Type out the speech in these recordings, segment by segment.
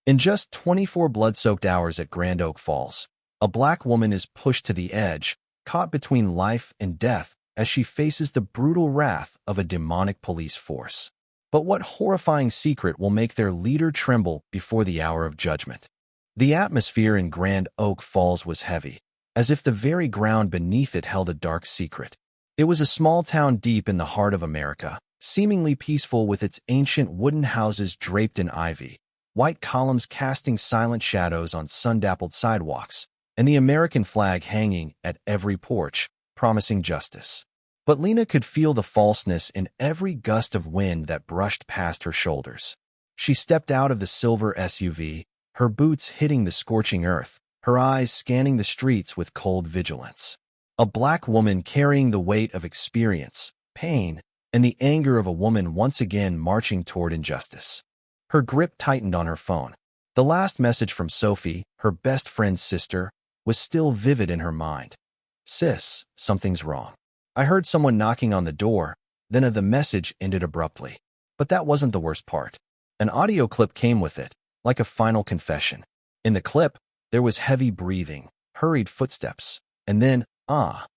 In just 24 blood-soaked hours at Grand Oak Falls, a black woman is pushed to the edge, caught between life and death as she faces the brutal wrath of a demonic police force. But what horrifying secret will make their leader tremble before the hour of judgment? The atmosphere in Grand Oak Falls was heavy, as if the very ground beneath it held a dark secret. It was a small town deep in the heart of America, seemingly peaceful with its ancient wooden houses draped in ivy, white columns casting silent shadows on sun-dappled sidewalks, and the American flag hanging at every porch, promising justice. But Lena could feel the falseness in every gust of wind that brushed past her shoulders. She stepped out of the silver SUV, her boots hitting the scorching earth, her eyes scanning the streets with cold vigilance. A black woman carrying the weight of experience, pain, and the anger of a woman once again marching toward injustice. Her grip tightened on her phone. The last message from Sophie, her best friend's sister, was still vivid in her mind. "Sis, something's wrong. I heard someone knocking on the door," then the message ended abruptly. But that wasn't the worst part. An audio clip came with it, like a final confession. In the clip, there was heavy breathing, hurried footsteps, and then, a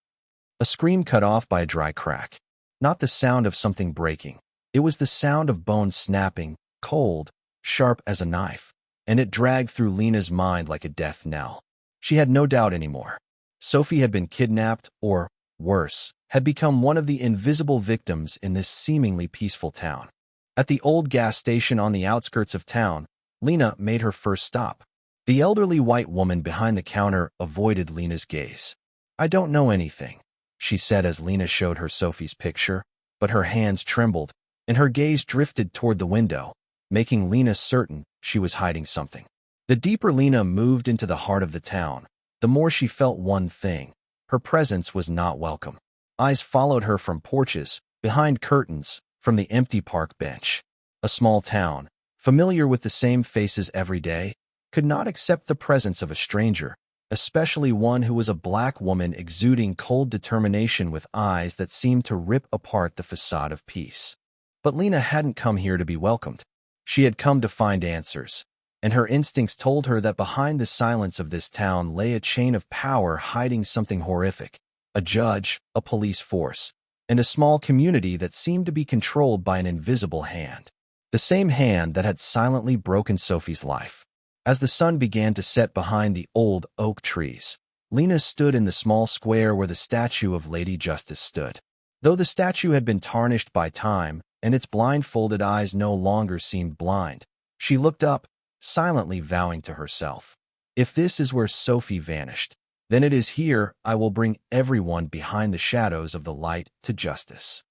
scream cut off by a dry crack. Not the sound of something breaking. It was the sound of bones snapping, cold, sharp as a knife, and it dragged through Lena's mind like a death knell. She had no doubt anymore. Sophie had been kidnapped, or, worse, had become one of the invisible victims in this seemingly peaceful town. At the old gas station on the outskirts of town, Lena made her first stop. The elderly white woman behind the counter avoided Lena's gaze. "I don't know anything," she said as Lena showed her Sophie's picture, but her hands trembled, and her gaze drifted toward the window, making Lena certain she was hiding something. The deeper Lena moved into the heart of the town, the more she felt one thing: her presence was not welcome. Eyes followed her from porches, behind curtains, from the empty park bench. A small town, familiar with the same faces every day, could not accept the presence of a stranger, especially one who was a black woman exuding cold determination with eyes that seemed to rip apart the facade of peace. But Lena hadn't come here to be welcomed. She had come to find answers, and her instincts told her that behind the silence of this town lay a chain of power hiding something horrific: a judge, a police force, and a small community that seemed to be controlled by an invisible hand. The same hand that had silently broken Sophie's life. As the sun began to set behind the old oak trees, Lena stood in the small square where the statue of Lady Justice stood. Though the statue had been tarnished by time, and its blindfolded eyes no longer seemed blind, she looked up, silently vowing to herself, "If this is where Sophie vanished, then it is here I will bring everyone behind the shadows of the light to justice."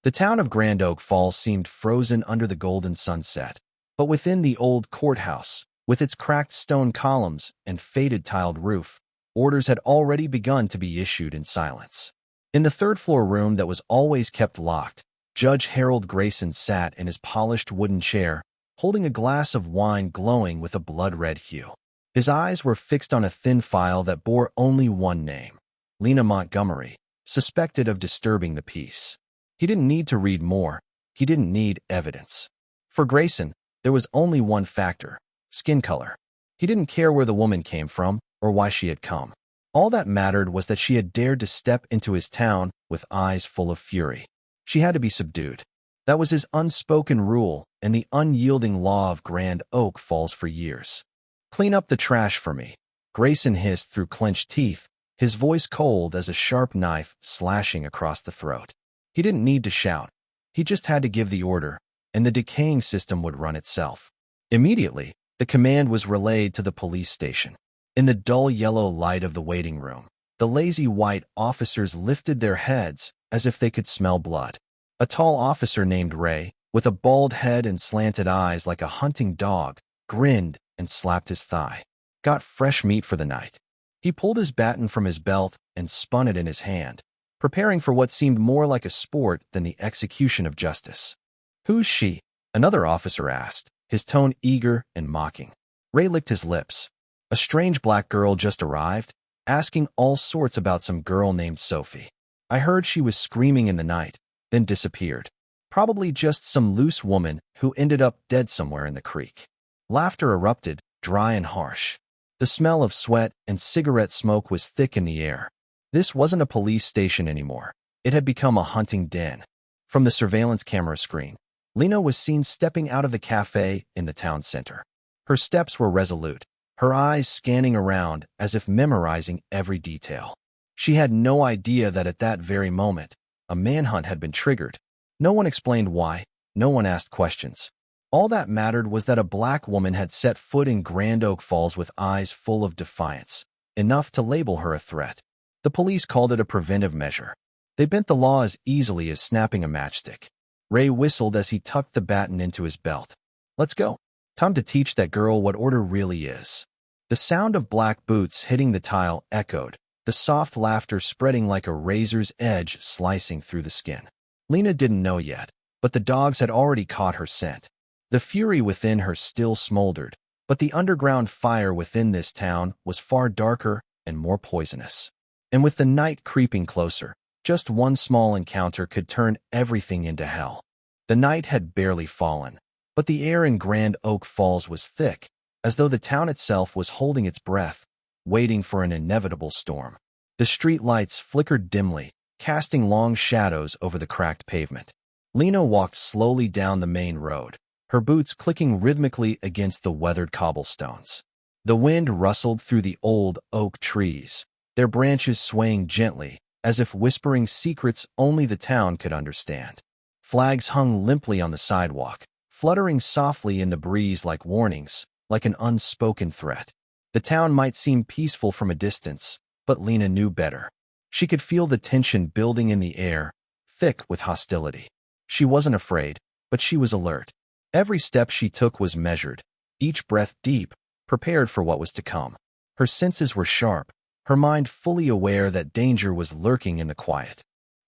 The town of Grand Oak Falls seemed frozen under the golden sunset, but within the old courthouse, with its cracked stone columns and faded tiled roof, orders had already begun to be issued in silence. In the third-floor room that was always kept locked, Judge Harold Grayson sat in his polished wooden chair, holding a glass of wine glowing with a blood-red hue. His eyes were fixed on a thin file that bore only one name: Lena Montgomery, suspected of disturbing the peace. He didn't need to read more. He didn't need evidence. For Grayson, there was only one factor: skin color. He didn't care where the woman came from or why she had come. All that mattered was that she had dared to step into his town with eyes full of fury. She had to be subdued. That was his unspoken rule and the unyielding law of Grand Oak Falls for years. "Clean up the trash for me," Grayson hissed through clenched teeth, his voice cold as a sharp knife slashing across the throat. He didn't need to shout. He just had to give the order, and the decaying system would run itself. Immediately, the command was relayed to the police station. In the dull yellow light of the waiting room, the lazy white officers lifted their heads as if they could smell blood. A tall officer named Ray, with a bald head and slanted eyes like a hunting dog, grinned and slapped his thigh. "Got fresh meat for the night." He pulled his baton from his belt and spun it in his hand, preparing for what seemed more like a sport than the execution of justice. "Who's she?" another officer asked, his tone eager and mocking. Ray licked his lips. "A strange black girl just arrived, asking all sorts about some girl named Sophie. I heard she was screaming in the night, then disappeared. Probably just some loose woman who ended up dead somewhere in the creek." Laughter erupted, dry and harsh. The smell of sweat and cigarette smoke was thick in the air. This wasn't a police station anymore. It had become a hunting den. From the surveillance camera screen, Lena was seen stepping out of the cafe in the town center. Her steps were resolute, her eyes scanning around as if memorizing every detail. She had no idea that at that very moment, a manhunt had been triggered. No one explained why, no one asked questions. All that mattered was that a black woman had set foot in Grand Oak Falls with eyes full of defiance, enough to label her a threat. The police called it a preventive measure. They bent the law as easily as snapping a matchstick. Ray whistled as he tucked the baton into his belt. Let's go. Time to teach that girl what order really is. The sound of black boots hitting the tile echoed, the soft laughter spreading like a razor's edge slicing through the skin. Lena didn't know yet, but the dogs had already caught her scent. The fury within her still smoldered, but the underground fire within this town was far darker and more poisonous. And with the night creeping closer, just one small encounter could turn everything into hell. The night had barely fallen, but the air in Grand Oak Falls was thick, as though the town itself was holding its breath, waiting for an inevitable storm. The street lights flickered dimly, casting long shadows over the cracked pavement. Lena walked slowly down the main road, her boots clicking rhythmically against the weathered cobblestones. The wind rustled through the old oak trees, their branches swaying gently, as if whispering secrets only the town could understand. Flags hung limply on the sidewalk, fluttering softly in the breeze like warnings, like an unspoken threat. The town might seem peaceful from a distance, but Lena knew better. She could feel the tension building in the air, thick with hostility. She wasn't afraid, but she was alert. Every step she took was measured, each breath deep, prepared for what was to come. Her senses were sharp, her mind fully aware that danger was lurking in the quiet.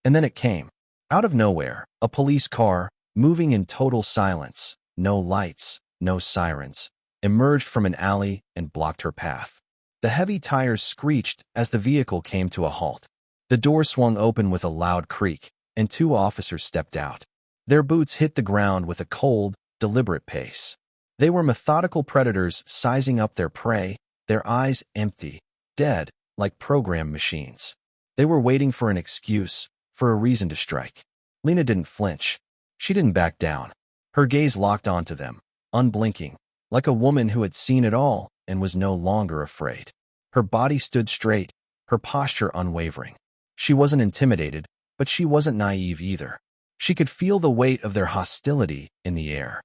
And then it came. Out of nowhere, a police car, moving in total silence, no lights, no sirens, emerged from an alley and blocked her path. The heavy tires screeched as the vehicle came to a halt. The door swung open with a loud creak, and two officers stepped out. Their boots hit the ground with a cold, deliberate pace. They were methodical predators sizing up their prey, their eyes empty, dead, like program machines. They were waiting for an excuse, for a reason to strike. Lena didn't flinch. She didn't back down. Her gaze locked onto them, unblinking, like a woman who had seen it all and was no longer afraid. Her body stood straight, her posture unwavering. She wasn't intimidated, but she wasn't naive either. She could feel the weight of their hostility in the air.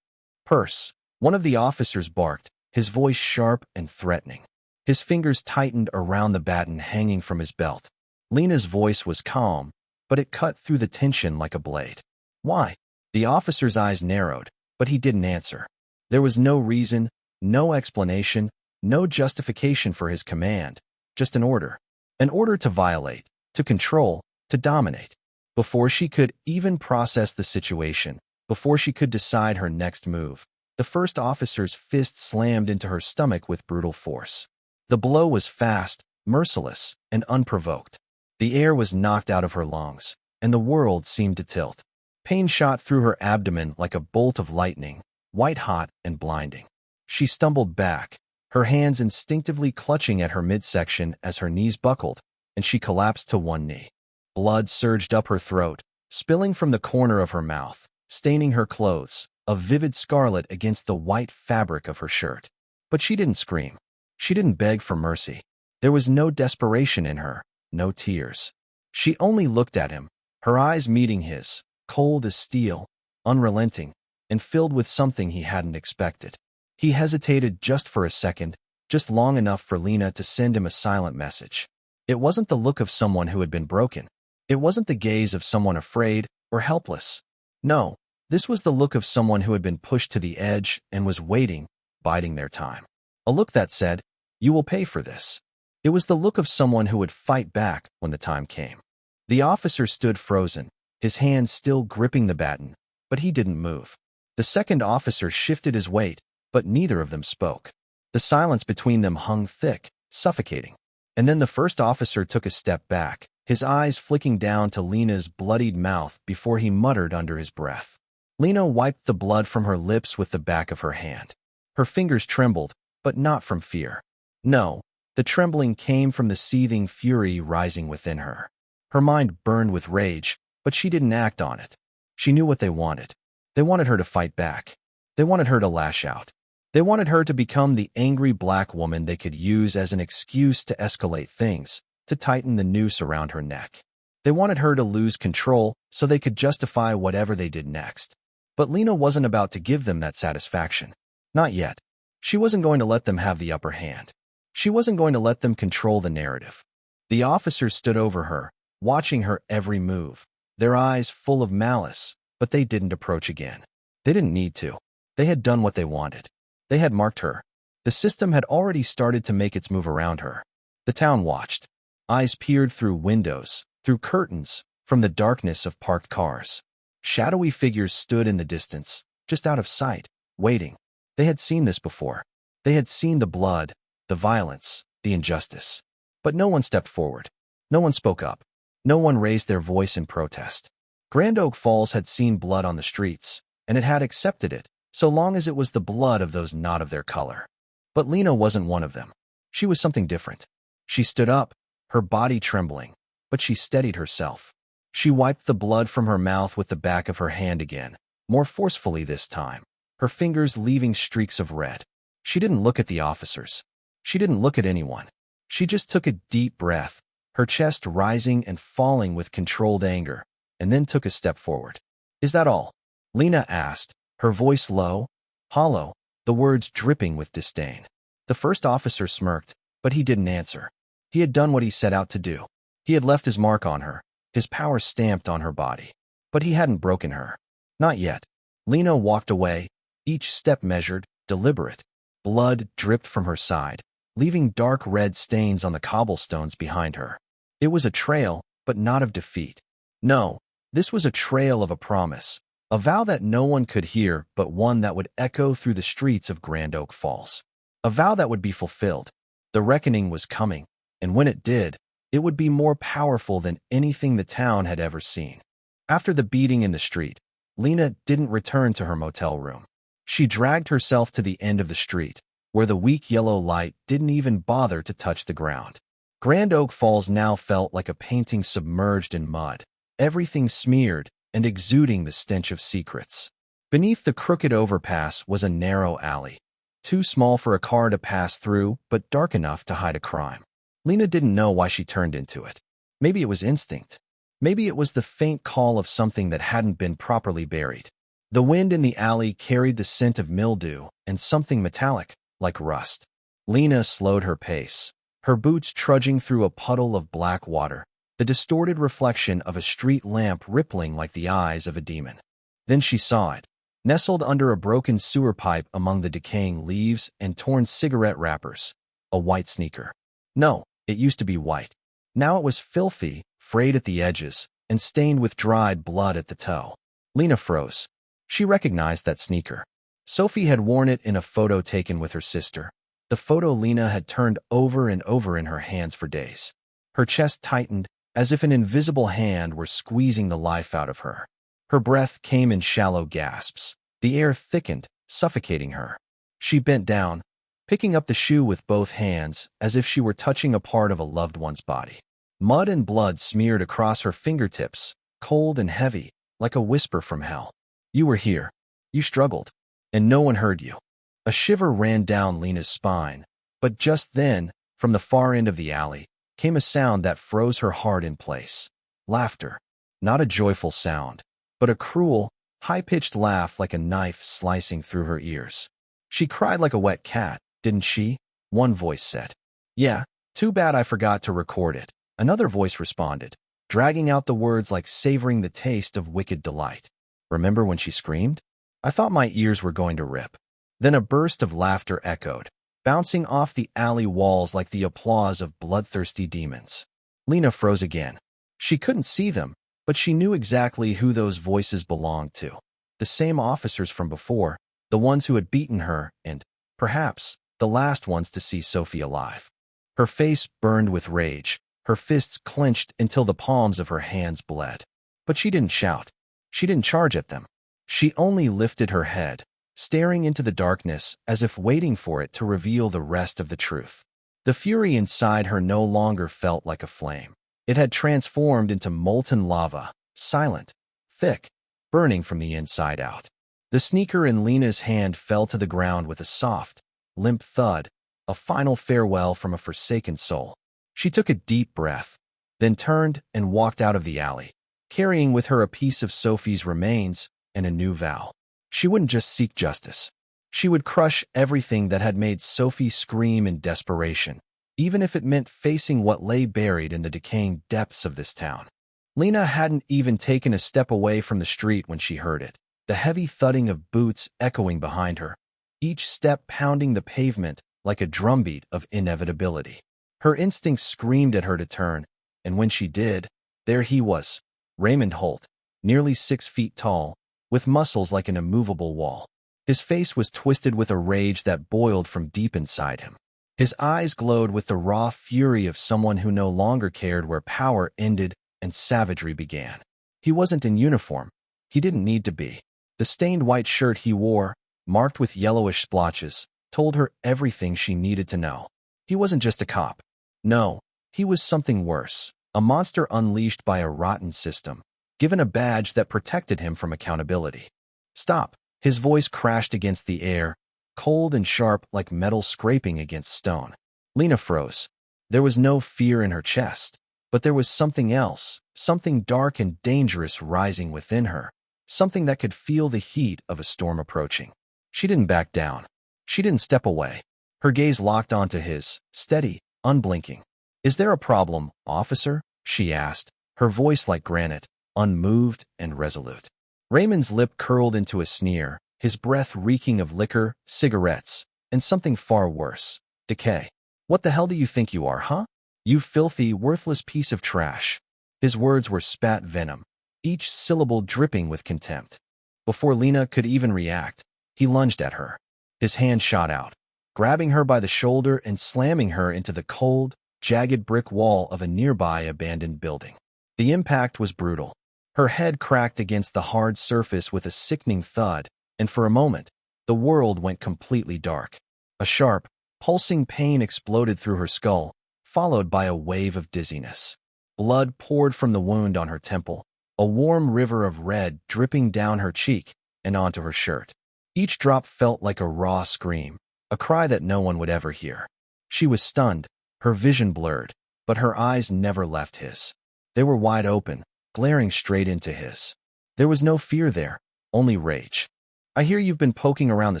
Purse, one of the officers barked, his voice sharp and threatening. His fingers tightened around the baton hanging from his belt. Lena's voice was calm, but it cut through the tension like a blade. Why? The officer's eyes narrowed, but he didn't answer. There was no reason, no explanation, no justification for his command, just an order. An order to violate, to control, to dominate. Before she could even process the situation, before she could decide her next move, the first officer's fist slammed into her stomach with brutal force. The blow was fast, merciless, and unprovoked. The air was knocked out of her lungs, and the world seemed to tilt. Pain shot through her abdomen like a bolt of lightning, white-hot and blinding. She stumbled back, her hands instinctively clutching at her midsection as her knees buckled, and she collapsed to one knee. Blood surged up her throat, spilling from the corner of her mouth, staining her clothes, a vivid scarlet against the white fabric of her shirt. But she didn't scream. She didn't beg for mercy. There was no desperation in her, no tears. She only looked at him, her eyes meeting his, cold as steel, unrelenting, and filled with something he hadn't expected. He hesitated just for a second, just long enough for Lena to send him a silent message. It wasn't the look of someone who had been broken. It wasn't the gaze of someone afraid or helpless. No, this was the look of someone who had been pushed to the edge and was waiting, biding their time. A look that said, "You will pay for this." It was the look of someone who would fight back when the time came. The officer stood frozen, his hands still gripping the baton, but he didn't move. The second officer shifted his weight, but neither of them spoke. The silence between them hung thick, suffocating. And then the first officer took a step back, his eyes flicking down to Lena's bloodied mouth before he muttered under his breath. Lena wiped the blood from her lips with the back of her hand. Her fingers trembled, but not from fear. No, the trembling came from the seething fury rising within her. Her mind burned with rage, but she didn't act on it. She knew what they wanted. They wanted her to fight back. They wanted her to lash out. They wanted her to become the angry black woman they could use as an excuse to escalate things, to tighten the noose around her neck. They wanted her to lose control so they could justify whatever they did next. But Lena wasn't about to give them that satisfaction. Not yet. She wasn't going to let them have the upper hand. She wasn't going to let them control the narrative. The officers stood over her, watching her every move, their eyes full of malice, but they didn't approach again. They didn't need to. They had done what they wanted. They had marked her. The system had already started to make its move around her. The town watched. Eyes peered through windows, through curtains, from the darkness of parked cars. Shadowy figures stood in the distance, just out of sight, waiting. They had seen this before. They had seen the blood, the violence, the injustice. But no one stepped forward. No one spoke up. No one raised their voice in protest. Grand Oak Falls had seen blood on the streets, and it had accepted it, so long as it was the blood of those not of their color. But Lena wasn't one of them. She was something different. She stood up, her body trembling, but she steadied herself. She wiped the blood from her mouth with the back of her hand again, more forcefully this time, her fingers leaving streaks of red. She didn't look at the officers. She didn't look at anyone. She just took a deep breath, her chest rising and falling with controlled anger, and then took a step forward. "Is that all?" Lena asked, her voice low, hollow, the words dripping with disdain. The first officer smirked, but he didn't answer. He had done what he set out to do. He had left his mark on her, his power stamped on her body. But he hadn't broken her. Not yet. Lena walked away, each step measured, deliberate. Blood dripped from her side, leaving dark red stains on the cobblestones behind her. It was a trail, but not of defeat. No, this was a trail of a promise, a vow that no one could hear but one that would echo through the streets of Grand Oak Falls. A vow that would be fulfilled. The reckoning was coming, and when it did, it would be more powerful than anything the town had ever seen. After the beating in the street, Lena didn't return to her motel room. She dragged herself to the end of the street, where the weak yellow light didn't even bother to touch the ground. Grand Oak Falls now felt like a painting submerged in mud, everything smeared and exuding the stench of secrets. Beneath the crooked overpass was a narrow alley, too small for a car to pass through, but dark enough to hide a crime. Lena didn't know why she turned into it. Maybe it was instinct. Maybe it was the faint call of something that hadn't been properly buried. The wind in the alley carried the scent of mildew and something metallic, like rust. Lena slowed her pace, her boots trudging through a puddle of black water, the distorted reflection of a street lamp rippling like the eyes of a demon. Then she saw it, nestled under a broken sewer pipe among the decaying leaves and torn cigarette wrappers, a white sneaker. No, it used to be white. Now it was filthy, frayed at the edges, and stained with dried blood at the toe. Lena froze. She recognized that sneaker. Sophie had worn it in a photo taken with her sister, the photo Lena had turned over and over in her hands for days. Her chest tightened, as if an invisible hand were squeezing the life out of her. Her breath came in shallow gasps. The air thickened, suffocating her. She bent down, picking up the shoe with both hands as if she were touching a part of a loved one's body. Mud and blood smeared across her fingertips, cold and heavy, like a whisper from hell. You were here. You struggled. And no one heard you. A shiver ran down Lena's spine, but just then, from the far end of the alley, came a sound that froze her heart in place. Laughter. Not a joyful sound, but a cruel, high-pitched laugh like a knife slicing through her ears. She cried like a wet cat, didn't she? One voice said. Yeah, too bad I forgot to record it. Another voice responded, dragging out the words like savoring the taste of wicked delight. Remember when she screamed? I thought my ears were going to rip. Then a burst of laughter echoed, bouncing off the alley walls like the applause of bloodthirsty demons. Lena froze again. She couldn't see them, but she knew exactly who those voices belonged to. The same officers from before, the ones who had beaten her, and, perhaps, the last ones to see Sophie alive. Her face burned with rage, her fists clenched until the palms of her hands bled. But she didn't shout. She didn't charge at them. She only lifted her head, staring into the darkness as if waiting for it to reveal the rest of the truth. The fury inside her no longer felt like a flame. It had transformed into molten lava, silent, thick, burning from the inside out. The sneaker in Lena's hand fell to the ground with a soft, limp thud, a final farewell from a forsaken soul. She took a deep breath, then turned and walked out of the alley, carrying with her a piece of Sophie's remains and a new vow. She wouldn't just seek justice. She would crush everything that had made Sophie scream in desperation, even if it meant facing what lay buried in the decaying depths of this town. Lena hadn't even taken a step away from the street when she heard it, the heavy thudding of boots echoing behind her, each step pounding the pavement like a drumbeat of inevitability. Her instincts screamed at her to turn, and when she did, there he was, Raymond Holt, nearly 6 feet tall, with muscles like an immovable wall. His face was twisted with a rage that boiled from deep inside him. His eyes glowed with the raw fury of someone who no longer cared where power ended and savagery began. He wasn't in uniform. He didn't need to be. The stained white shirt he wore, marked with yellowish splotches, told her everything she needed to know. He wasn't just a cop. No, he was something worse, a monster unleashed by a rotten system, given a badge that protected him from accountability. Stop. His voice crashed against the air, cold and sharp like metal scraping against stone. Lena froze. There was no fear in her chest, but there was something else, something dark and dangerous rising within her, something that could feel the heat of a storm approaching. She didn't back down. She didn't step away. Her gaze locked onto his, steady, unblinking. "Is there a problem, officer?" she asked, her voice like granite, unmoved and resolute. Raymond's lip curled into a sneer, his breath reeking of liquor, cigarettes, and something far worse, decay. "What the hell do you think you are, huh? You filthy, worthless piece of trash." His words were spat venom, each syllable dripping with contempt. Before Lena could even react, he lunged at her. His hand shot out, grabbing her by the shoulder and slamming her into the cold, jagged brick wall of a nearby abandoned building. The impact was brutal. Her head cracked against the hard surface with a sickening thud, and for a moment, the world went completely dark. A sharp, pulsing pain exploded through her skull, followed by a wave of dizziness. Blood poured from the wound on her temple, a warm river of red dripping down her cheek and onto her shirt. Each drop felt like a raw scream, a cry that no one would ever hear. She was stunned, her vision blurred, but her eyes never left his. They were wide open, glaring straight into his. There was no fear there, only rage. "I hear you've been poking around the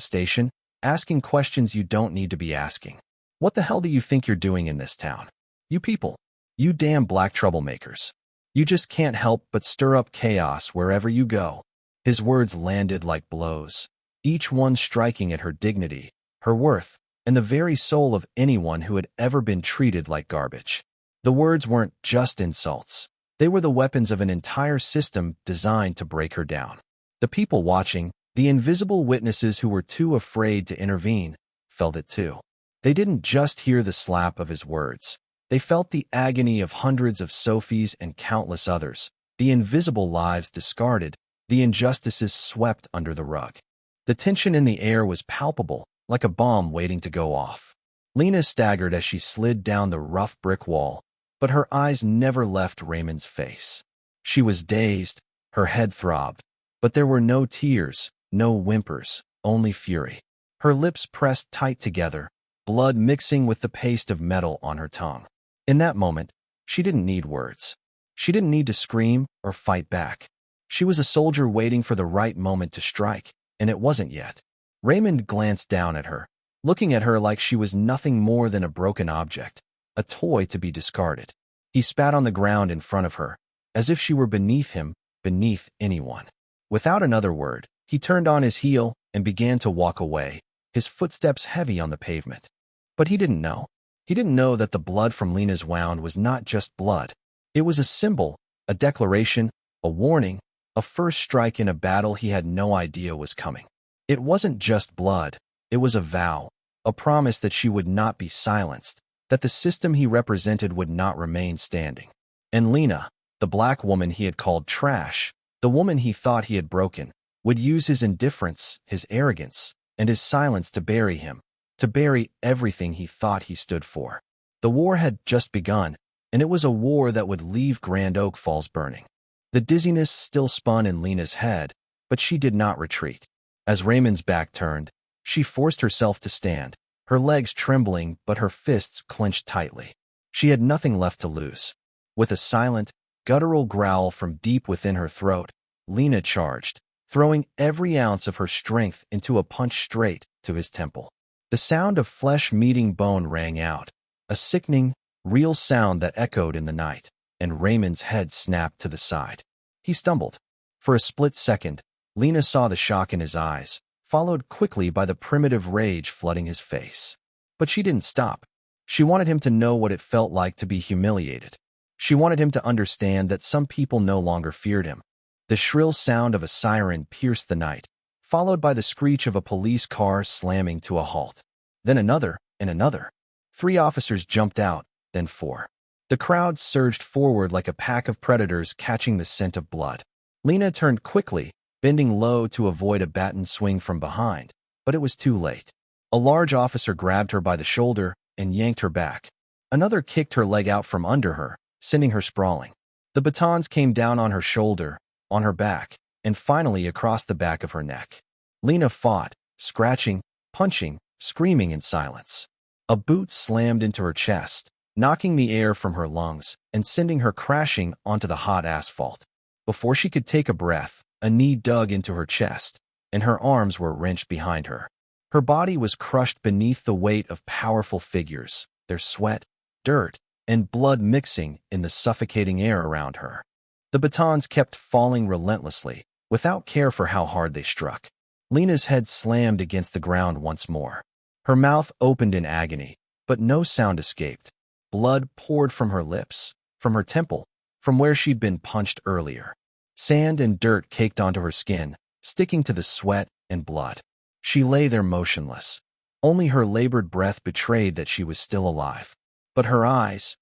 station, asking questions you don't need to be asking. What the hell do you think you're doing in this town? You people, you damn black troublemakers. You just can't help but stir up chaos wherever you go." His words landed like blows, each one striking at her dignity, her worth, and the very soul of anyone who had ever been treated like garbage. The words weren't just insults. They were the weapons of an entire system designed to break her down. The people watching, the invisible witnesses who were too afraid to intervene, felt it too. They didn't just hear the slap of his words. They felt the agony of hundreds of Sophies and countless others, the invisible lives discarded, the injustices swept under the rug. The tension in the air was palpable, like a bomb waiting to go off. Lena staggered as she slid down the rough brick wall, but her eyes never left Raymond's face. She was dazed, her head throbbed, but there were no tears, no whimpers, only fury. Her lips pressed tight together, blood mixing with the paste of metal on her tongue. In that moment, she didn't need words. She didn't need to scream or fight back. She was a soldier waiting for the right moment to strike, and it wasn't yet. Raymond glanced down at her, looking at her like she was nothing more than a broken object, a toy to be discarded. He spat on the ground in front of her, as if she were beneath him, beneath anyone. Without another word, he turned on his heel and began to walk away, his footsteps heavy on the pavement. But he didn't know. He didn't know that the blood from Lena's wound was not just blood. It was a symbol, a declaration, a warning, a first strike in a battle he had no idea was coming. It wasn't just blood. It was a vow, a promise that she would not be silenced, that the system he represented would not remain standing. And Lena, the black woman he had called trash, the woman he thought he had broken, would use his indifference, his arrogance, and his silence to bury him, to bury everything he thought he stood for. The war had just begun, and it was a war that would leave Grand Oak Falls burning. The dizziness still spun in Lena's head, but she did not retreat. As Raymond's back turned, she forced herself to stand, her legs trembling but her fists clenched tightly. She had nothing left to lose. With a silent, guttural growl from deep within her throat, Lena charged, throwing every ounce of her strength into a punch straight to his temple. The sound of flesh meeting bone rang out, a sickening, real sound that echoed in the night, and Raymond's head snapped to the side. He stumbled. For a split second, Lena saw the shock in his eyes, followed quickly by the primitive rage flooding his face. But she didn't stop. She wanted him to know what it felt like to be humiliated. She wanted him to understand that some people no longer feared him. The shrill sound of a siren pierced the night, followed by the screech of a police car slamming to a halt. Then another, and another. 3 officers jumped out, then 4. The crowd surged forward like a pack of predators catching the scent of blood. Lena turned quickly, bending low to avoid a baton swing from behind, but it was too late. A large officer grabbed her by the shoulder and yanked her back. Another kicked her leg out from under her, sending her sprawling. The batons came down on her shoulder, on her back, and finally across the back of her neck. Lena fought, scratching, punching, screaming in silence. A boot slammed into her chest, knocking the air from her lungs and sending her crashing onto the hot asphalt. Before she could take a breath, a knee dug into her chest, and her arms were wrenched behind her. Her body was crushed beneath the weight of powerful figures, their sweat, dirt, and blood mixing in the suffocating air around her. The batons kept falling relentlessly, without care for how hard they struck. Lena's head slammed against the ground once more. Her mouth opened in agony, but no sound escaped. Blood poured from her lips, from her temple, from where she'd been punched earlier. Sand and dirt caked onto her skin, sticking to the sweat and blood. She lay there motionless. Only her labored breath betrayed that she was still alive. But her eyes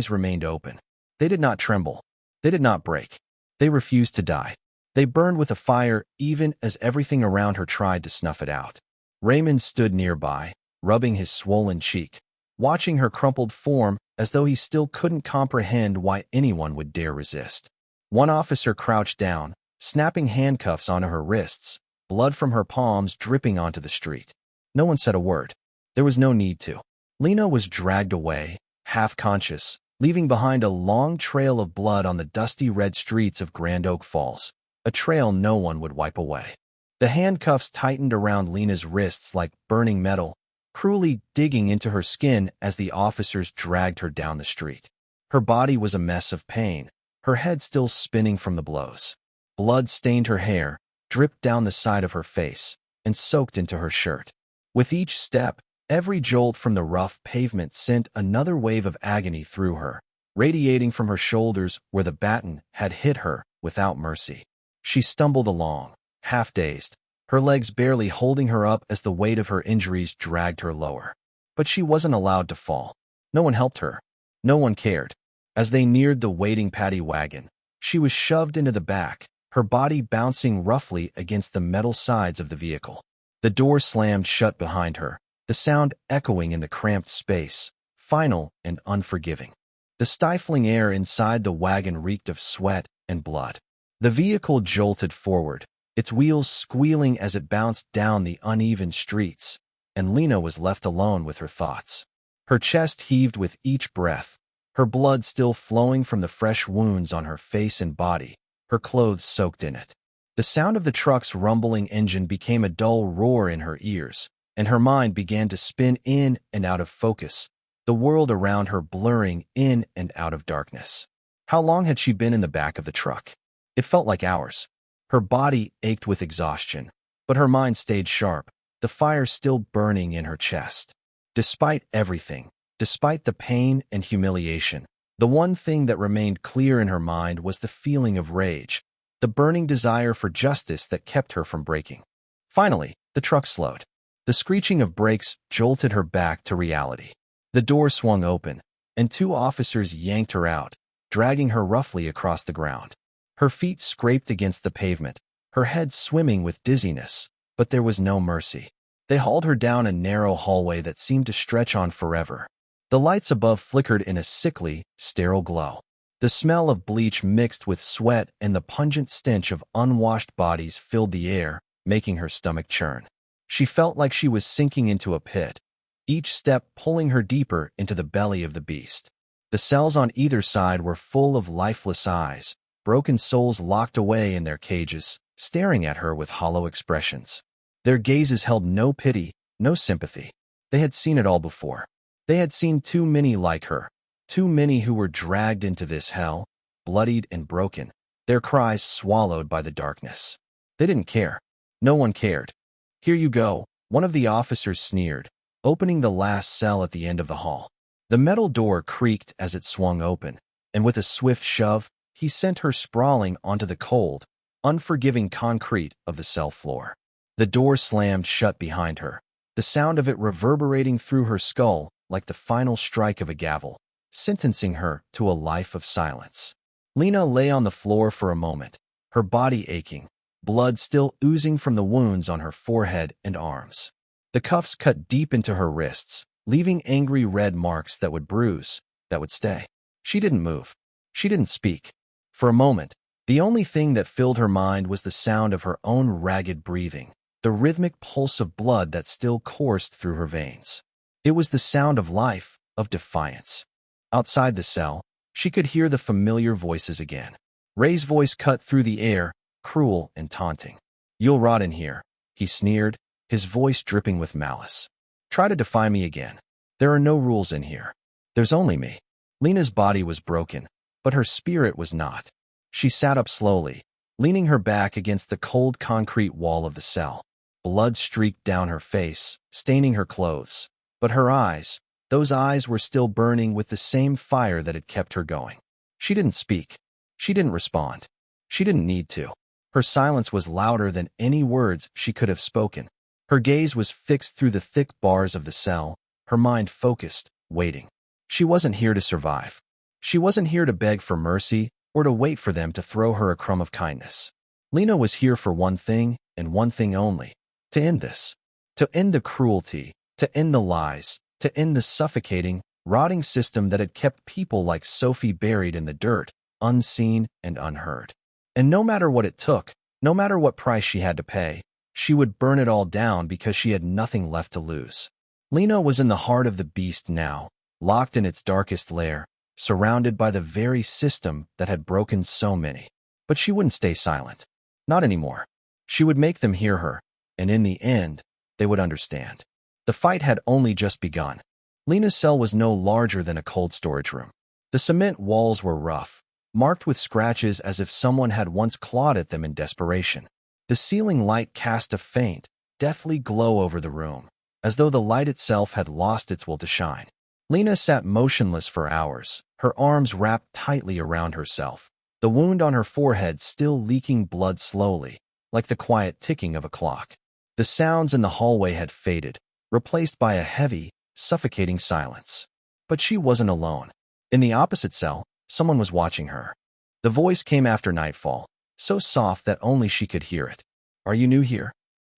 remained open. They did not tremble. They did not break. They refused to die. They burned with a fire even as everything around her tried to snuff it out. Raymond stood nearby, rubbing his swollen cheek, watching her crumpled form as though he still couldn't comprehend why anyone would dare resist. One officer crouched down, snapping handcuffs onto her wrists, blood from her palms dripping onto the street. No one said a word. There was no need to. Lena was dragged away, half-conscious, leaving behind a long trail of blood on the dusty red streets of Grand Oak Falls, a trail no one would wipe away. The handcuffs tightened around Lena's wrists like burning metal, cruelly digging into her skin as the officers dragged her down the street. Her body was a mess of pain, her head still spinning from the blows. Blood stained her hair, dripped down the side of her face, and soaked into her shirt. With each step, every jolt from the rough pavement sent another wave of agony through her, radiating from her shoulders where the baton had hit her without mercy. She stumbled along, half-dazed, her legs barely holding her up as the weight of her injuries dragged her lower. But she wasn't allowed to fall. No one helped her. No one cared. As they neared the waiting paddy wagon, she was shoved into the back, her body bouncing roughly against the metal sides of the vehicle. The door slammed shut behind her, the sound echoing in the cramped space, final and unforgiving. The stifling air inside the wagon reeked of sweat and blood. The vehicle jolted forward, its wheels squealing as it bounced down the uneven streets, and Lena was left alone with her thoughts. Her chest heaved with each breath, her blood still flowing from the fresh wounds on her face and body, her clothes soaked in it. The sound of the truck's rumbling engine became a dull roar in her ears, and her mind began to spin in and out of focus, the world around her blurring in and out of darkness. How long had she been in the back of the truck? It felt like hours. Her body ached with exhaustion, but her mind stayed sharp, the fire still burning in her chest. Despite everything, despite the pain and humiliation, the one thing that remained clear in her mind was the feeling of rage, the burning desire for justice that kept her from breaking. Finally, the truck slowed. The screeching of brakes jolted her back to reality. The door swung open, and 2 officers yanked her out, dragging her roughly across the ground. Her feet scraped against the pavement, her head swimming with dizziness, but there was no mercy. They hauled her down a narrow hallway that seemed to stretch on forever. The lights above flickered in a sickly, sterile glow. The smell of bleach mixed with sweat and the pungent stench of unwashed bodies filled the air, making her stomach churn. She felt like she was sinking into a pit, each step pulling her deeper into the belly of the beast. The cells on either side were full of lifeless eyes, broken souls locked away in their cages, staring at her with hollow expressions. Their gazes held no pity, no sympathy. They had seen it all before. They had seen too many like her, too many who were dragged into this hell, bloodied and broken, their cries swallowed by the darkness. They didn't care. No one cared. "Here you go," one of the officers sneered, opening the last cell at the end of the hall. The metal door creaked as it swung open, and with a swift shove, he sent her sprawling onto the cold, unforgiving concrete of the cell floor. The door slammed shut behind her, the sound of it reverberating through her skull like the final strike of a gavel, sentencing her to a life of silence. Lena lay on the floor for a moment, her body aching, blood still oozing from the wounds on her forehead and arms. The cuffs cut deep into her wrists, leaving angry red marks that would bruise, that would stay. She didn't move. She didn't speak. For a moment, the only thing that filled her mind was the sound of her own ragged breathing, the rhythmic pulse of blood that still coursed through her veins. It was the sound of life, of defiance. Outside the cell, she could hear the familiar voices again. Ray's voice cut through the air, cruel and taunting. "You'll rot in here," he sneered, his voice dripping with malice. "Try to defy me again. There are no rules in here. There's only me." Lena's body was broken, but her spirit was not. She sat up slowly, leaning her back against the cold concrete wall of the cell. Blood streaked down her face, staining her clothes. But her eyes, those eyes were still burning with the same fire that had kept her going. She didn't speak. She didn't respond. She didn't need to. Her silence was louder than any words she could have spoken. Her gaze was fixed through the thick bars of the cell, her mind focused, waiting. She wasn't here to survive. She wasn't here to beg for mercy or to wait for them to throw her a crumb of kindness. Lena was here for one thing and one thing only: to end this. To end the cruelty, to end the lies, to end the suffocating, rotting system that had kept people like Sophie buried in the dirt, unseen and unheard. And no matter what it took, no matter what price she had to pay, she would burn it all down because she had nothing left to lose. Lena was in the heart of the beast now, locked in its darkest lair, surrounded by the very system that had broken so many. But she wouldn't stay silent. Not anymore. She would make them hear her, and in the end, they would understand. The fight had only just begun. Lena's cell was no larger than a cold storage room. The cement walls were rough, marked with scratches as if someone had once clawed at them in desperation. The ceiling light cast a faint, deathly glow over the room, as though the light itself had lost its will to shine. Lena sat motionless for hours, her arms wrapped tightly around herself, the wound on her forehead still leaking blood slowly, like the quiet ticking of a clock. The sounds in the hallway had faded, replaced by a heavy, suffocating silence. But she wasn't alone. In the opposite cell, someone was watching her. The voice came after nightfall, so soft that only she could hear it. "Are you new here?"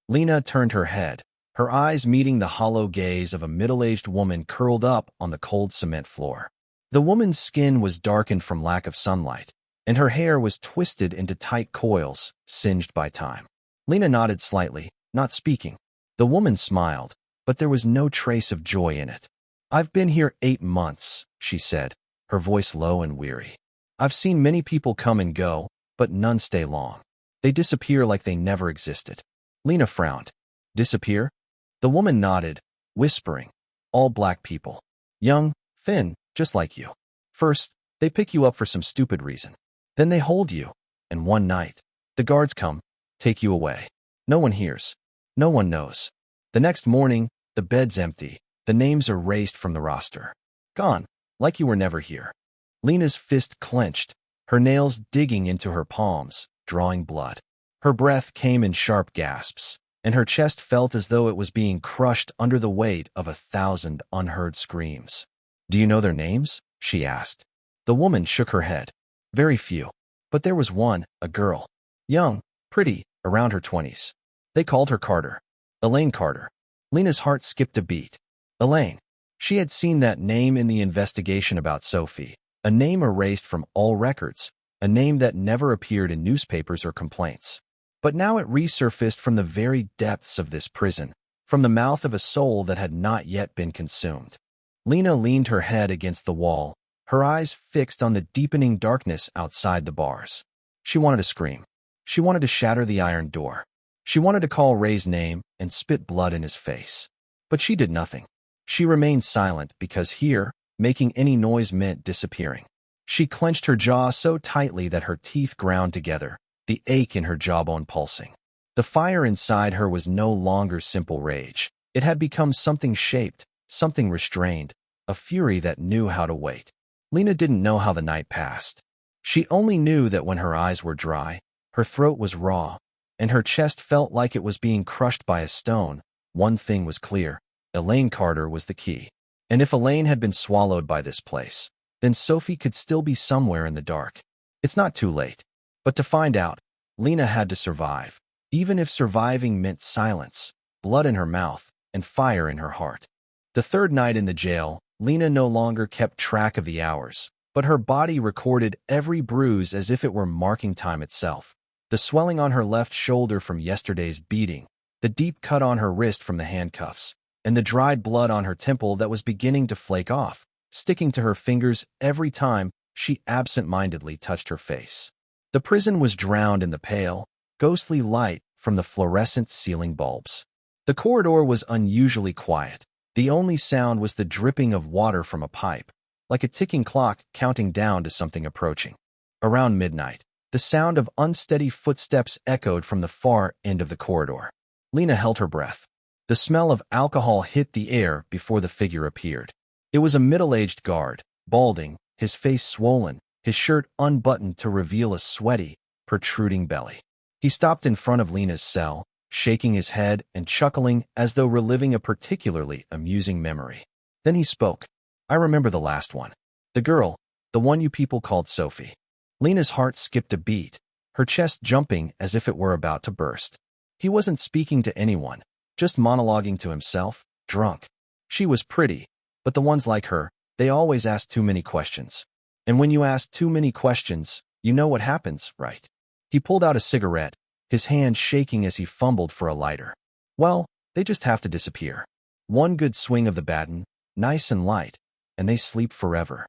Lena turned her head, her eyes meeting the hollow gaze of a middle-aged woman curled up on the cold cement floor. The woman's skin was darkened from lack of sunlight, and her hair was twisted into tight coils, singed by time. Lena nodded slightly, not speaking. The woman smiled, but there was no trace of joy in it. "I've been here 8 months, she said, her voice low and weary. "I've seen many people come and go, but none stay long. They disappear like they never existed." Lena frowned. "Disappear?" The woman nodded, whispering, "All black people. Young, thin, just like you. First, they pick you up for some stupid reason. Then they hold you, and one night, the guards come, take you away. No one hears. No one knows. The next morning, the bed's empty, the names erased from the roster. Gone, like you were never here." Lena's fist clenched, her nails digging into her palms, drawing blood. Her breath came in sharp gasps, and her chest felt as though it was being crushed under the weight of 1,000 unheard screams. "Do you know their names?" she asked. The woman shook her head. "Very few. But there was one, a girl. Young, pretty, around her 20s. They called her Carter. Elaine Carter. Lena's heart skipped a beat. Elaine. She had seen that name in the investigation about Sophie, a name erased from all records, a name that never appeared in newspapers or complaints. But now it resurfaced from the very depths of this prison, from the mouth of a soul that had not yet been consumed. Lena leaned her head against the wall, her eyes fixed on the deepening darkness outside the bars. She wanted to scream. She wanted to shatter the iron door. She wanted to call Ray's name and spit blood in his face. But she did nothing. She remained silent because here, making any noise meant disappearing. She clenched her jaw so tightly that her teeth ground together, the ache in her jawbone pulsing. The fire inside her was no longer simple rage. It had become something shaped, something restrained, a fury that knew how to wait. Lena didn't know how the night passed. She only knew that when her eyes were dry, her throat was raw, and her chest felt like it was being crushed by a stone, one thing was clear: Elaine Carter was the key. And if Elaine had been swallowed by this place, then Sophie could still be somewhere in the dark. It's not too late. But to find out, Lena had to survive, even if surviving meant silence, blood in her mouth, and fire in her heart. The third night in the jail, Lena no longer kept track of the hours, but her body recorded every bruise as if it were marking time itself. The swelling on her left shoulder from yesterday's beating, the deep cut on her wrist from the handcuffs, and the dried blood on her temple that was beginning to flake off, sticking to her fingers every time she absent-mindedly touched her face. The prison was drowned in the pale, ghostly light from the fluorescent ceiling bulbs. The corridor was unusually quiet. The only sound was the dripping of water from a pipe, like a ticking clock counting down to something approaching. Around midnight, the sound of unsteady footsteps echoed from the far end of the corridor. Lena held her breath. The smell of alcohol hit the air before the figure appeared. It was a middle-aged guard, balding, his face swollen, his shirt unbuttoned to reveal a sweaty, protruding belly. He stopped in front of Lena's cell, shaking his head and chuckling as though reliving a particularly amusing memory. Then he spoke. "I remember the last one. The girl, the one you people called Sophie." Lena's heart skipped a beat, her chest jumping as if it were about to burst. He wasn't speaking to anyone, just monologuing to himself, drunk. She was pretty, but the ones like her, they always asked too many questions. And when you ask too many questions, you know what happens, right? He pulled out a cigarette, his hand shaking as he fumbled for a lighter. Well, they just have to disappear. One good swing of the baton, nice and light, and they sleep forever.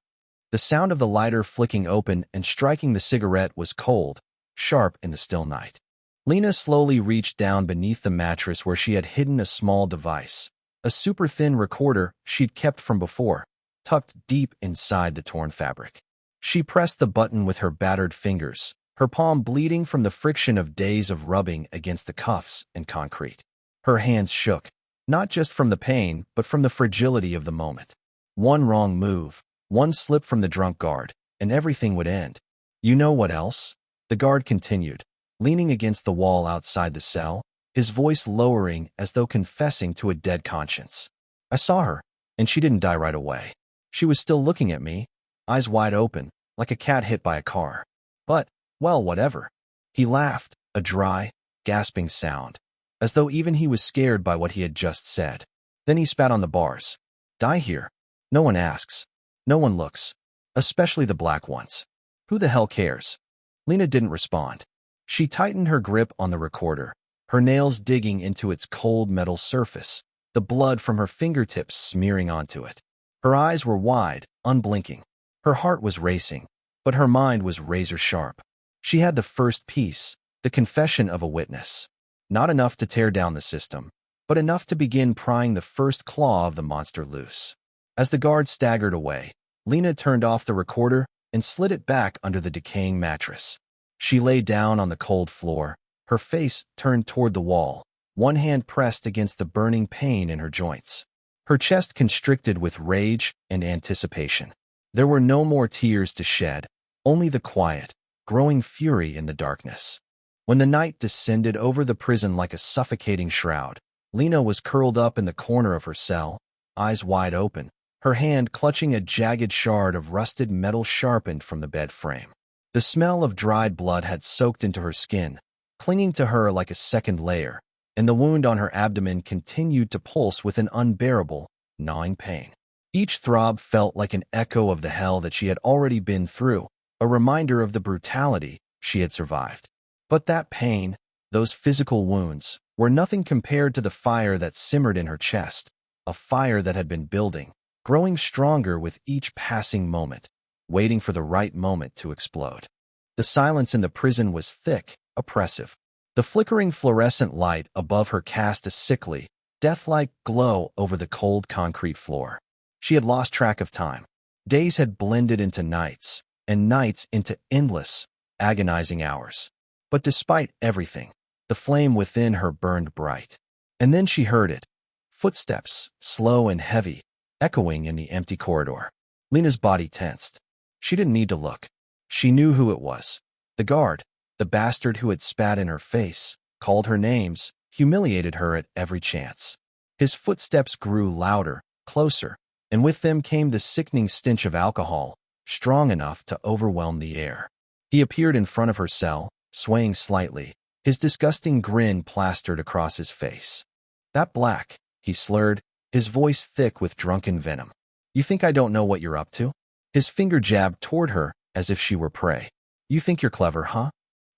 The sound of the lighter flicking open and striking the cigarette was cold, sharp in the still night. Lena slowly reached down beneath the mattress where she had hidden a small device, a super-thin recorder she'd kept from before, tucked deep inside the torn fabric. She pressed the button with her battered fingers, her palm bleeding from the friction of days of rubbing against the cuffs and concrete. Her hands shook, not just from the pain, but from the fragility of the moment. One wrong move, one slip from the drunk guard, and everything would end. "You know what else?" The guard continued, leaning against the wall outside the cell, his voice lowering as though confessing to a dead conscience. "I saw her, and she didn't die right away. She was still looking at me, eyes wide open, like a cat hit by a car. But, well, whatever." He laughed, a dry, gasping sound, as though even he was scared by what he had just said. Then he spat on the bars. "Die here. No one asks. No one looks. Especially the black ones. Who the hell cares?" Lena didn't respond. She tightened her grip on the recorder, her nails digging into its cold metal surface, the blood from her fingertips smearing onto it. Her eyes were wide, unblinking. Her heart was racing, but her mind was razor-sharp. She had the first piece, the confession of a witness. Not enough to tear down the system, but enough to begin prying the first claw of the monster loose. As the guard staggered away, Lena turned off the recorder and slid it back under the decaying mattress. She lay down on the cold floor, her face turned toward the wall, one hand pressed against the burning pain in her joints. Her chest constricted with rage and anticipation. There were no more tears to shed, only the quiet, growing fury in the darkness. When the night descended over the prison like a suffocating shroud, Lena was curled up in the corner of her cell, eyes wide open, her hand clutching a jagged shard of rusted metal sharpened from the bed frame. The smell of dried blood had soaked into her skin, clinging to her like a second layer, and the wound on her abdomen continued to pulse with an unbearable, gnawing pain. Each throb felt like an echo of the hell that she had already been through, a reminder of the brutality she had survived. But that pain, those physical wounds, were nothing compared to the fire that simmered in her chest, a fire that had been building, growing stronger with each passing moment, waiting for the right moment to explode. The silence in the prison was thick, oppressive. The flickering fluorescent light above her cast a sickly, death-like glow over the cold concrete floor. She had lost track of time. Days had blended into nights, and nights into endless, agonizing hours. But despite everything, the flame within her burned bright. And then she heard it. Footsteps, slow and heavy, echoing in the empty corridor. Lena's body tensed. She didn't need to look. She knew who it was. The guard, the bastard who had spat in her face, called her names, humiliated her at every chance. His footsteps grew louder, closer, and with them came the sickening stench of alcohol, strong enough to overwhelm the air. He appeared in front of her cell, swaying slightly, his disgusting grin plastered across his face. "That black," he slurred, his voice thick with drunken venom. "You think I don't know what you're up to?" His finger jabbed toward her as if she were prey. "You think you're clever, huh?"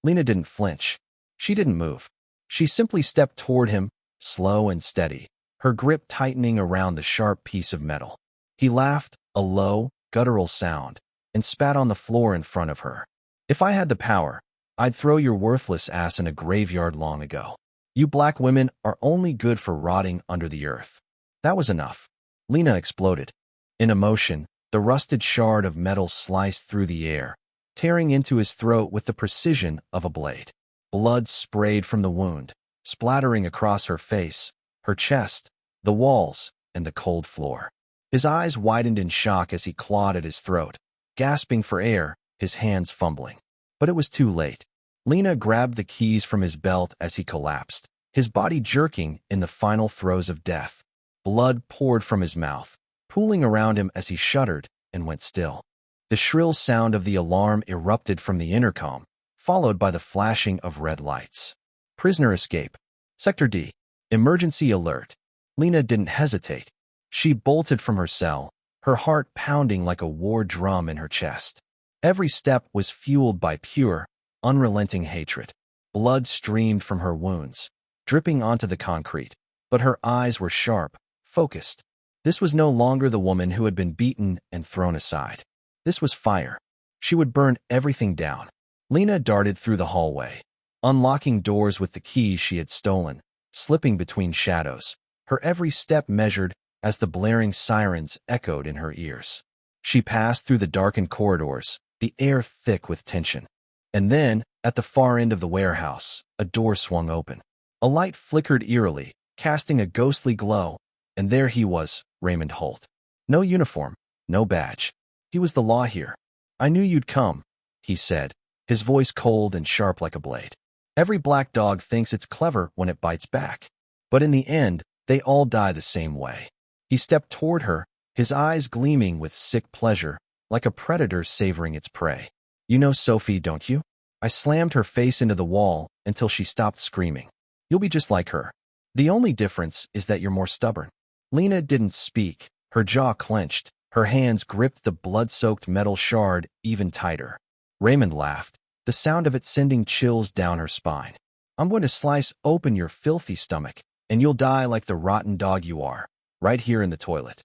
Lena didn't flinch. She didn't move. She simply stepped toward him, slow and steady, her grip tightening around the sharp piece of metal. He laughed, a low, guttural sound, and spat on the floor in front of her. "If I had the power, I'd throw your worthless ass in a graveyard long ago. You black women are only good for rotting under the earth." That was enough. Lena exploded. In emotion, the rusted shard of metal sliced through the air, tearing into his throat with the precision of a blade. Blood sprayed from the wound, splattering across her face, her chest, the walls, and the cold floor. His eyes widened in shock as he clawed at his throat, gasping for air, his hands fumbling. But it was too late. Lena grabbed the keys from his belt as he collapsed, his body jerking in the final throes of death. Blood poured from his mouth, pooling around him as he shuddered and went still. The shrill sound of the alarm erupted from the intercom, followed by the flashing of red lights. "Prisoner escape. Sector D. Emergency alert." Lena didn't hesitate. She bolted from her cell, her heart pounding like a war drum in her chest. Every step was fueled by pure, unrelenting hatred. Blood streamed from her wounds, dripping onto the concrete, but her eyes were sharp, focused. This was no longer the woman who had been beaten and thrown aside. This was fire. She would burn everything down. Lena darted through the hallway, unlocking doors with the keys she had stolen, slipping between shadows, her every step measured as the blaring sirens echoed in her ears. She passed through the darkened corridors, the air thick with tension. And then, at the far end of the warehouse, a door swung open. A light flickered eerily, casting a ghostly glow, and there he was, Raymond Holt. No uniform, no badge. He was the law here. "I knew you'd come," he said, his voice cold and sharp like a blade. "Every black dog thinks it's clever when it bites back. But in the end, they all die the same way." He stepped toward her, his eyes gleaming with sick pleasure, like a predator savoring its prey. "You know Sophie, don't you?" I slammed her face into the wall until she stopped screaming. "You'll be just like her. The only difference is that you're more stubborn." Lena didn't speak, her jaw clenched, her hands gripped the blood-soaked metal shard even tighter. Raymond laughed, the sound of it sending chills down her spine. "I'm going to slice open your filthy stomach, and you'll die like the rotten dog you are, right here in the toilet."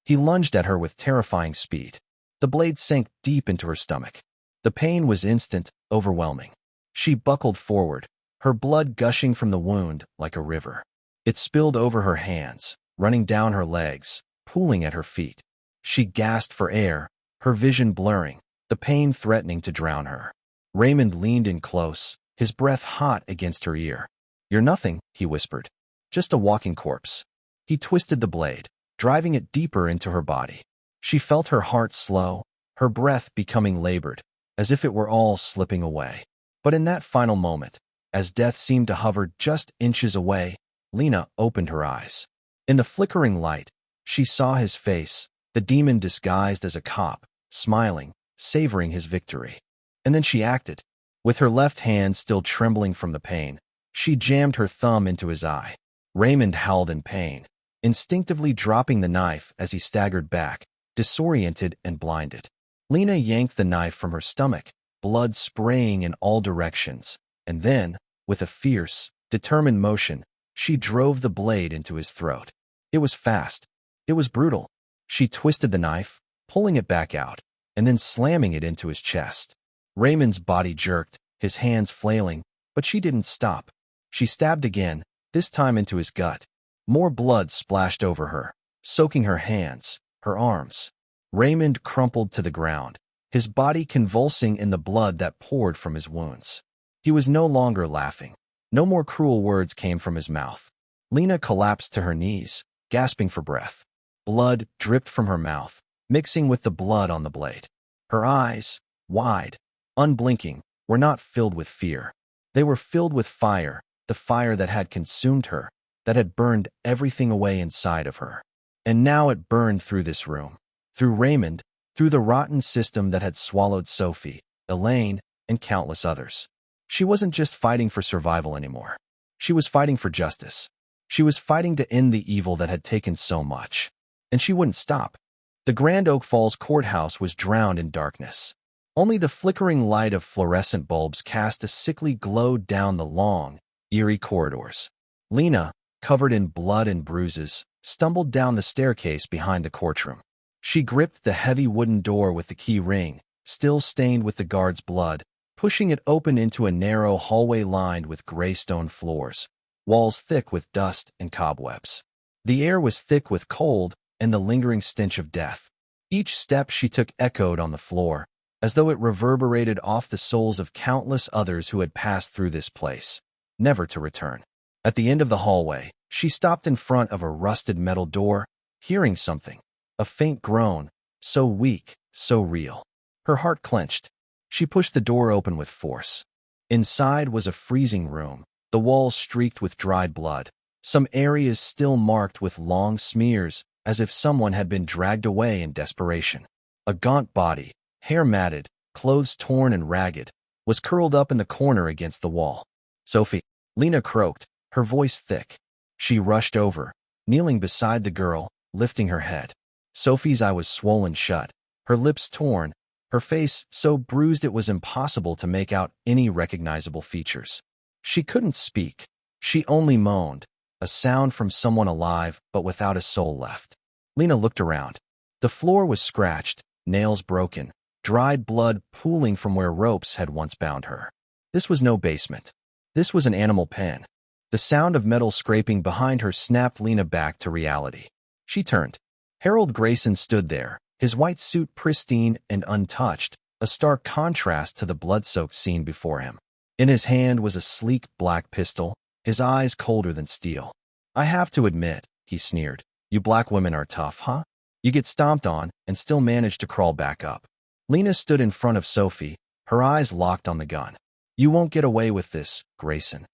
He lunged at her with terrifying speed. The blade sank deep into her stomach. The pain was instant, overwhelming. She buckled forward, her blood gushing from the wound like a river. It spilled over her hands, running down her legs, pooling at her feet. She gasped for air, her vision blurring, the pain threatening to drown her. Raymond leaned in close, his breath hot against her ear. "You're nothing," he whispered. "Just a walking corpse." He twisted the blade, driving it deeper into her body. She felt her heart slow, her breath becoming labored, as if it were all slipping away. But in that final moment, as death seemed to hover just inches away, Lena opened her eyes. In the flickering light, she saw his face, the demon disguised as a cop, smiling, savoring his victory. And then she acted. With her left hand still trembling from the pain, she jammed her thumb into his eye. Raymond howled in pain, instinctively dropping the knife as he staggered back, disoriented and blinded. Lena yanked the knife from her stomach, blood spraying in all directions, and then, with a fierce, determined motion, she drove the blade into his throat. It was fast. It was brutal. She twisted the knife, pulling it back out, and then slamming it into his chest. Raymond's body jerked, his hands flailing, but she didn't stop. She stabbed again, this time into his gut. More blood splashed over her, soaking her hands, her arms. Raymond crumpled to the ground, his body convulsing in the blood that poured from his wounds. He was no longer laughing. No more cruel words came from his mouth. Lena collapsed to her knees, gasping for breath. Blood dripped from her mouth, mixing with the blood on the blade. Her eyes, wide, unblinking, were not filled with fear. They were filled with fire, the fire that had consumed her, that had burned everything away inside of her. And now it burned through this room, through Raymond, through the rotten system that had swallowed Sophie, Elaine, and countless others. She wasn't just fighting for survival anymore. She was fighting for justice. She was fighting to end the evil that had taken so much. And she wouldn't stop. The Grand Oak Falls courthouse was drowned in darkness. Only the flickering light of fluorescent bulbs cast a sickly glow down the long, eerie corridors. Lena, covered in blood and bruises, stumbled down the staircase behind the courtroom. She gripped the heavy wooden door with the key ring, still stained with the guard's blood, pushing it open into a narrow hallway lined with gray stone floors, walls thick with dust and cobwebs. The air was thick with cold and the lingering stench of death. Each step she took echoed on the floor, as though it reverberated off the souls of countless others who had passed through this place, never to return. At the end of the hallway, she stopped in front of a rusted metal door, hearing something, a faint groan, so weak, so real. Her heart clenched. She pushed the door open with force. Inside was a freezing room, the walls streaked with dried blood, some areas still marked with long smears, as if someone had been dragged away in desperation. A gaunt body, hair matted, clothes torn and ragged, was curled up in the corner against the wall. "Sophie," Lena croaked, her voice thick. She rushed over, kneeling beside the girl, lifting her head. Sophie's eye was swollen shut, her lips torn, her face so bruised it was impossible to make out any recognizable features. She couldn't speak. She only moaned, a sound from someone alive but without a soul left. Lena looked around. The floor was scratched, nails broken, dried blood pooling from where ropes had once bound her. This was no basement. This was an animal pen. The sound of metal scraping behind her snapped Lena back to reality. She turned. Harold Grayson stood there, his white suit pristine and untouched, a stark contrast to the blood-soaked scene before him. In his hand was a sleek black pistol, his eyes colder than steel. "I have to admit," he sneered, "you black women are tough, huh? You get stomped on and still manage to crawl back up." Lena stood in front of Sophie, her eyes locked on the gun. "You won't get away with this, Grayson."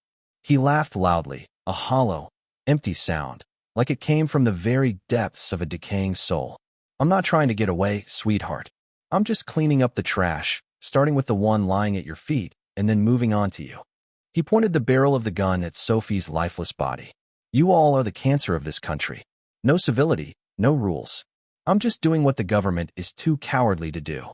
He laughed loudly, a hollow, empty sound, like it came from the very depths of a decaying soul. "I'm not trying to get away, sweetheart. I'm just cleaning up the trash, starting with the one lying at your feet, and then moving on to you." He pointed the barrel of the gun at Sophie's lifeless body. "You all are the cancer of this country. No civility, no rules. I'm just doing what the government is too cowardly to do."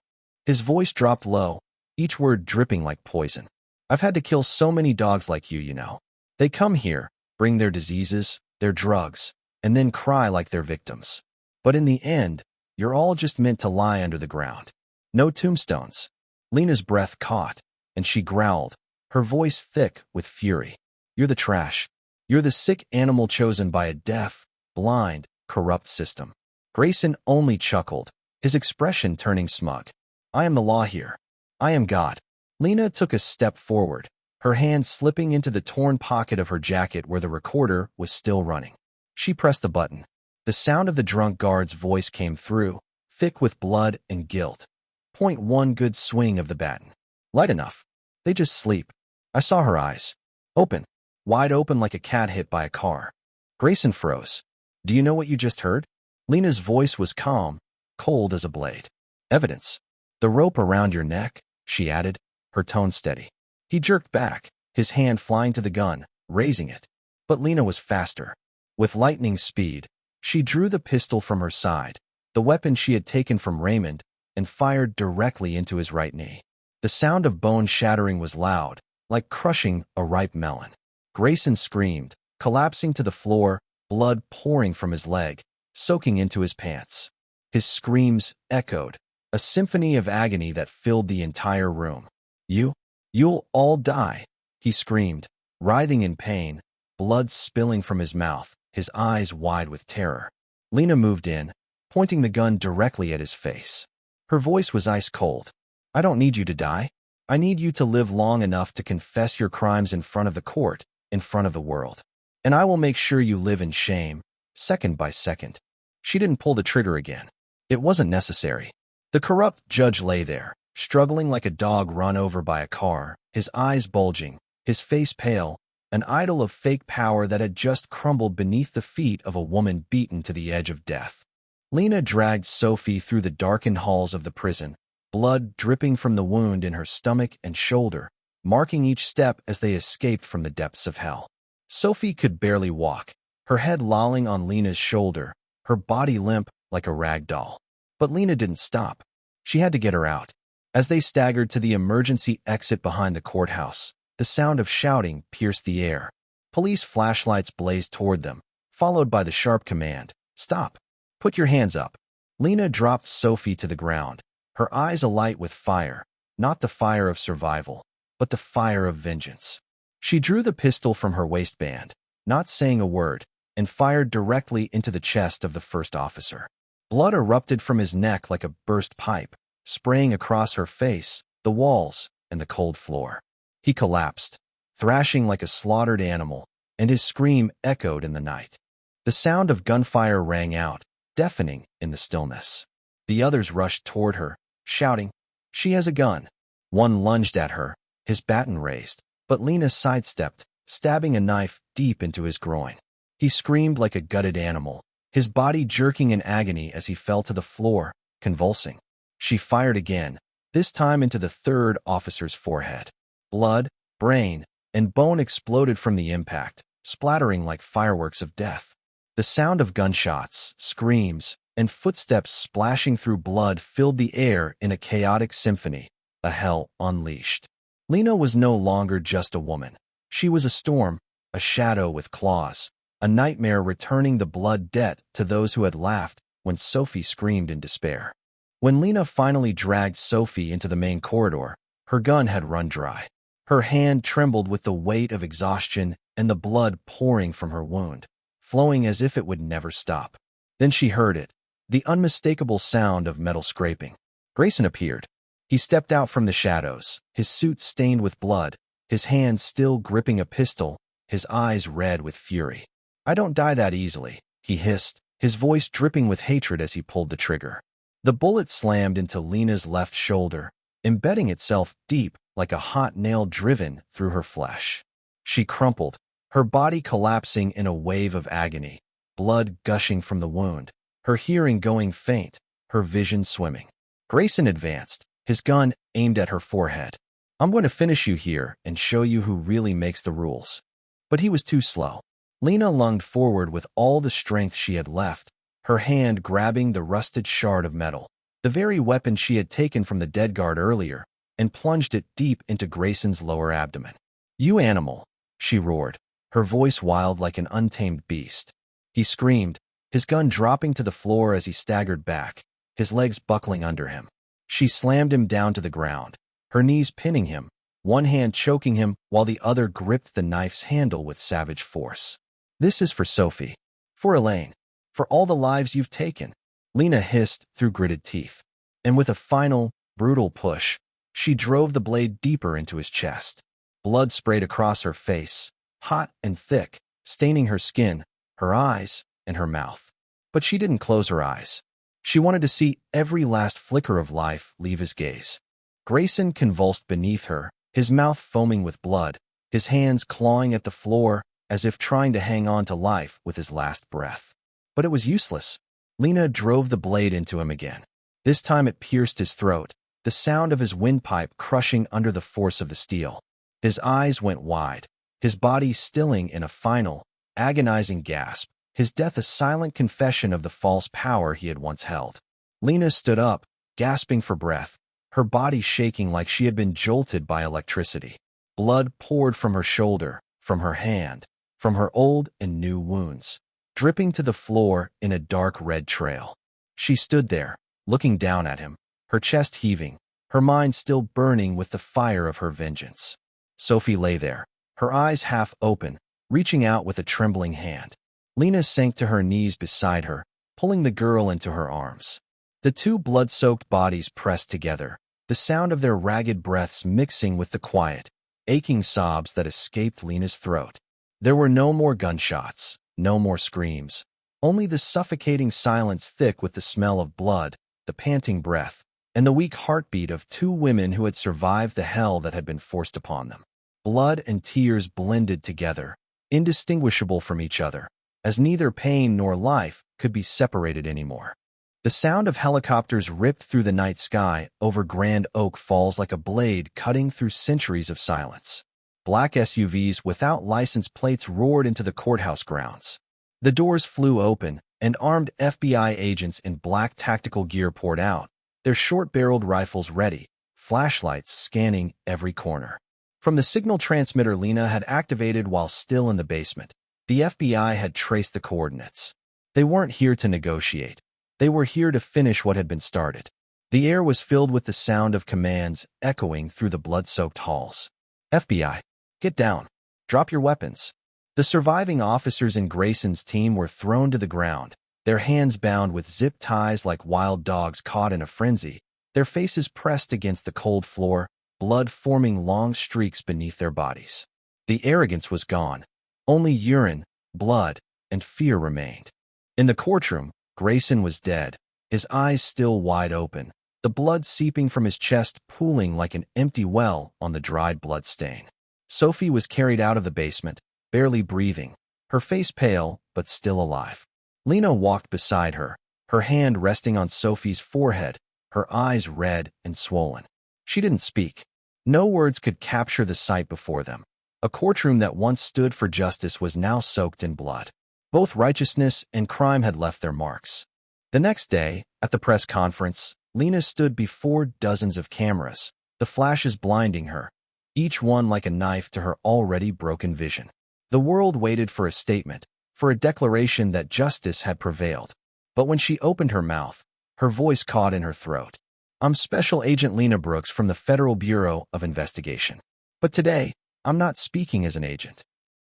His voice dropped low, each word dripping like poison. "I've had to kill so many dogs like you know. They come here, bring their diseases, their drugs, and then cry like they're victims. But in the end, you're all just meant to lie under the ground. No tombstones." Lena's breath caught, and she growled, her voice thick with fury. "You're the trash. You're the sick animal chosen by a deaf, blind, corrupt system." Grayson only chuckled, his expression turning smug. "I am the law here. I am God." Lena took a step forward, her hand slipping into the torn pocket of her jacket where the recorder was still running. She pressed the button. The sound of the drunk guard's voice came through, thick with blood and guilt. "Point one good swing of the baton. Light enough. They just sleep." I saw her eyes. Open. Wide open like a cat hit by a car. Grayson froze. "Do you know what you just heard?" Lena's voice was calm, cold as a blade. "Evidence. The rope around your neck," she added, her tone steady. He jerked back, his hand flying to the gun, raising it. But Lena was faster. With lightning speed, she drew the pistol from her side, the weapon she had taken from Raymond, and fired directly into his right knee. The sound of bone shattering was loud, like crushing a ripe melon. Grayson screamed, collapsing to the floor, blood pouring from his leg, soaking into his pants. His screams echoed, a symphony of agony that filled the entire room. You'll all die, he screamed, writhing in pain, blood spilling from his mouth, his eyes wide with terror. Lena moved in, pointing the gun directly at his face. Her voice was ice cold. I don't need you to die. I need you to live long enough to confess your crimes in front of the court, in front of the world. And I will make sure you live in shame, second by second. She didn't pull the trigger again. It wasn't necessary. The corrupt judge lay there, struggling like a dog run over by a car, his eyes bulging, his face pale, an idol of fake power that had just crumbled beneath the feet of a woman beaten to the edge of death. Lena dragged Sophie through the darkened halls of the prison, blood dripping from the wound in her stomach and shoulder, marking each step as they escaped from the depths of hell. Sophie could barely walk, her head lolling on Lena's shoulder, her body limp like a rag doll. But Lena didn't stop. She had to get her out. As they staggered to the emergency exit behind the courthouse, the sound of shouting pierced the air. Police flashlights blazed toward them, followed by the sharp command, "Stop! Put your hands up." Lena dropped Sophie to the ground, her eyes alight with fire, not the fire of survival, but the fire of vengeance. She drew the pistol from her waistband, not saying a word, and fired directly into the chest of the first officer. Blood erupted from his neck like a burst pipe, spraying across her face, the walls, and the cold floor. He collapsed, thrashing like a slaughtered animal, and his scream echoed in the night. The sound of gunfire rang out, deafening in the stillness. The others rushed toward her, shouting, "She has a gun." One lunged at her, his baton raised, but Lena sidestepped, stabbing a knife deep into his groin. He screamed like a gutted animal, his body jerking in agony as he fell to the floor, convulsing. She fired again, this time into the third officer's forehead. Blood, brain, and bone exploded from the impact, splattering like fireworks of death. The sound of gunshots, screams, and footsteps splashing through blood filled the air in a chaotic symphony, a hell unleashed. Lena was no longer just a woman. She was a storm, a shadow with claws, a nightmare returning the blood debt to those who had laughed when Sophie screamed in despair. When Lena finally dragged Sophie into the main corridor, her gun had run dry. Her hand trembled with the weight of exhaustion and the blood pouring from her wound, flowing as if it would never stop. Then she heard it, the unmistakable sound of metal scraping. Grayson appeared. He stepped out from the shadows, his suit stained with blood, his hand still gripping a pistol, his eyes red with fury. "I don't die that easily," he hissed, his voice dripping with hatred as he pulled the trigger. The bullet slammed into Lena's left shoulder, embedding itself deep like a hot nail driven through her flesh. She crumpled, her body collapsing in a wave of agony, blood gushing from the wound, her hearing going faint, her vision swimming. Grayson advanced, his gun aimed at her forehead. "I'm going to finish you here and show you who really makes the rules." But he was too slow. Lena lunged forward with all the strength she had left, her hand grabbing the rusted shard of metal, the very weapon she had taken from the dead guard earlier, and plunged it deep into Grayson's lower abdomen. "You animal!" she roared, her voice wild like an untamed beast. He screamed, his gun dropping to the floor as he staggered back, his legs buckling under him. She slammed him down to the ground, her knees pinning him, one hand choking him while the other gripped the knife's handle with savage force. "This is for Sophie. For Elaine. For all the lives you've taken," Lena hissed through gritted teeth. And with a final, brutal push, she drove the blade deeper into his chest. Blood sprayed across her face, hot and thick, staining her skin, her eyes, and her mouth. But she didn't close her eyes. She wanted to see every last flicker of life leave his gaze. Grayson convulsed beneath her, his mouth foaming with blood, his hands clawing at the floor as if trying to hang on to life with his last breath. But it was useless. Lena drove the blade into him again. This time it pierced his throat, the sound of his windpipe crushing under the force of the steel. His eyes went wide, his body stilling in a final, agonizing gasp, his death a silent confession of the false power he had once held. Lena stood up, gasping for breath, her body shaking like she had been jolted by electricity. Blood poured from her shoulder, from her hand, from her old and new wounds, dripping to the floor in a dark red trail. She stood there, looking down at him, her chest heaving, her mind still burning with the fire of her vengeance. Sophie lay there, her eyes half open, reaching out with a trembling hand. Lena sank to her knees beside her, pulling the girl into her arms. The two blood-soaked bodies pressed together, the sound of their ragged breaths mixing with the quiet, aching sobs that escaped Lena's throat. There were no more gunshots, no more screams, only the suffocating silence thick with the smell of blood, the panting breath, and the weak heartbeat of two women who had survived the hell that had been forced upon them. Blood and tears blended together, indistinguishable from each other, as neither pain nor life could be separated anymore. The sound of helicopters ripped through the night sky over Grand Oak Falls like a blade cutting through centuries of silence. Black SUVs without license plates roared into the courthouse grounds. The doors flew open, and armed FBI agents in black tactical gear poured out, their short-barreled rifles ready, flashlights scanning every corner. From the signal transmitter Lena had activated while still in the basement, the FBI had traced the coordinates. They weren't here to negotiate. They were here to finish what had been started. The air was filled with the sound of commands echoing through the blood-soaked halls. FBI, get down. Drop your weapons. The surviving officers in Grayson's team were thrown to the ground, their hands bound with zip ties like wild dogs caught in a frenzy, their faces pressed against the cold floor, blood forming long streaks beneath their bodies. The arrogance was gone. Only urine, blood, and fear remained. In the courtroom, Grayson was dead, his eyes still wide open, the blood seeping from his chest pooling like an empty well on the dried blood stain. Sophie was carried out of the basement, barely breathing, her face pale but still alive. Lena walked beside her, her hand resting on Sophie's forehead, her eyes red and swollen. She didn't speak. No words could capture the sight before them. A courtroom that once stood for justice was now soaked in blood. Both righteousness and crime had left their marks. The next day, at the press conference, Lena stood before dozens of cameras, the flashes blinding her, each one like a knife to her already broken vision. The world waited for a statement, for a declaration that justice had prevailed. But when she opened her mouth, her voice caught in her throat. I'm Special Agent Lena Brooks from the Federal Bureau of Investigation. But today, I'm not speaking as an agent.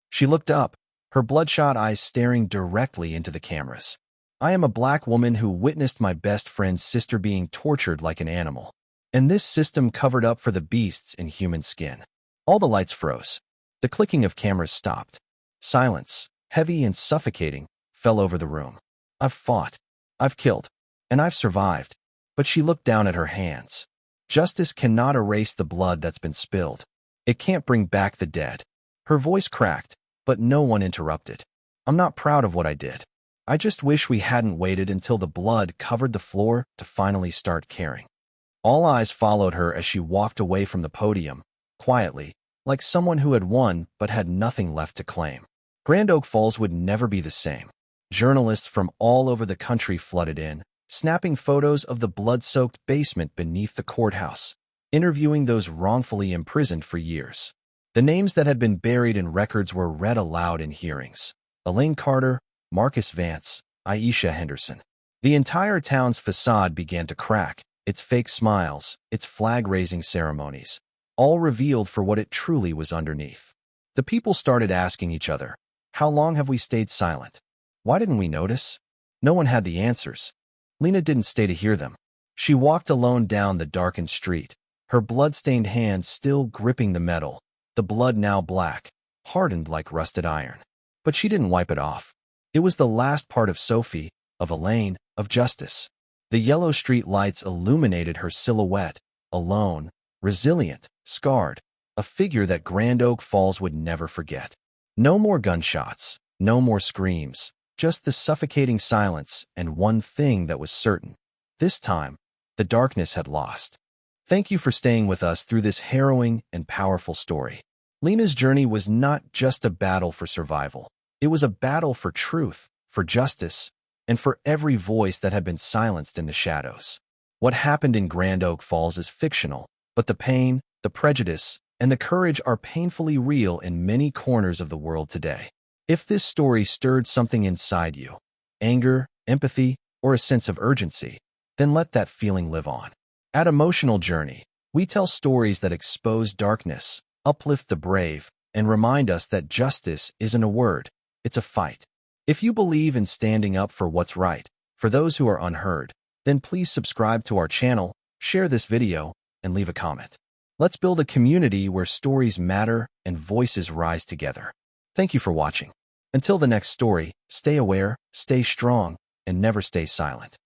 She looked up, her bloodshot eyes staring directly into the cameras. I am a black woman who witnessed my best friend's sister being tortured like an animal. And this system covered up for the beasts in human skin. All the lights froze. The clicking of cameras stopped. Silence, heavy and suffocating, fell over the room. I've fought. I've killed. And I've survived. But she looked down at her hands. Justice cannot erase the blood that's been spilled. It can't bring back the dead. Her voice cracked, but no one interrupted. I'm not proud of what I did. I just wish we hadn't waited until the blood covered the floor to finally start caring. All eyes followed her as she walked away from the podium, quietly, like someone who had won but had nothing left to claim. Grand Oak Falls would never be the same. Journalists from all over the country flooded in, snapping photos of the blood-soaked basement beneath the courthouse, interviewing those wrongfully imprisoned for years. The names that had been buried in records were read aloud in hearings. Elaine Carter, Marcus Vance, Aisha Henderson. The entire town's facade began to crack, its fake smiles, its flag-raising ceremonies, all revealed for what it truly was underneath. The people started asking each other, how long have we stayed silent? Why didn't we notice? No one had the answers. Lena didn't stay to hear them. She walked alone down the darkened street, her blood-stained hands still gripping the metal, the blood now black, hardened like rusted iron. But she didn't wipe it off. It was the last part of Sophie, of Elaine, of justice. The yellow street lights illuminated her silhouette, alone, resilient, scarred, a figure that Grand Oak Falls would never forget. No more gunshots, no more screams, just the suffocating silence and one thing that was certain. This time, the darkness had lost. Thank you for staying with us through this harrowing and powerful story. Lena's journey was not just a battle for survival. It was a battle for truth, for justice, and for every voice that had been silenced in the shadows. What happened in Grand Oak Falls is fictional, but the pain, the prejudice, and the courage are painfully real in many corners of the world today. If this story stirred something inside you, anger, empathy, or a sense of urgency, then let that feeling live on. At Emotional Journey, we tell stories that expose darkness, uplift the brave, and remind us that justice isn't a word, it's a fight. If you believe in standing up for what's right, for those who are unheard, then please subscribe to our channel, share this video, and leave a comment. Let's build a community where stories matter and voices rise together. Thank you for watching. Until the next story, stay aware, stay strong, and never stay silent.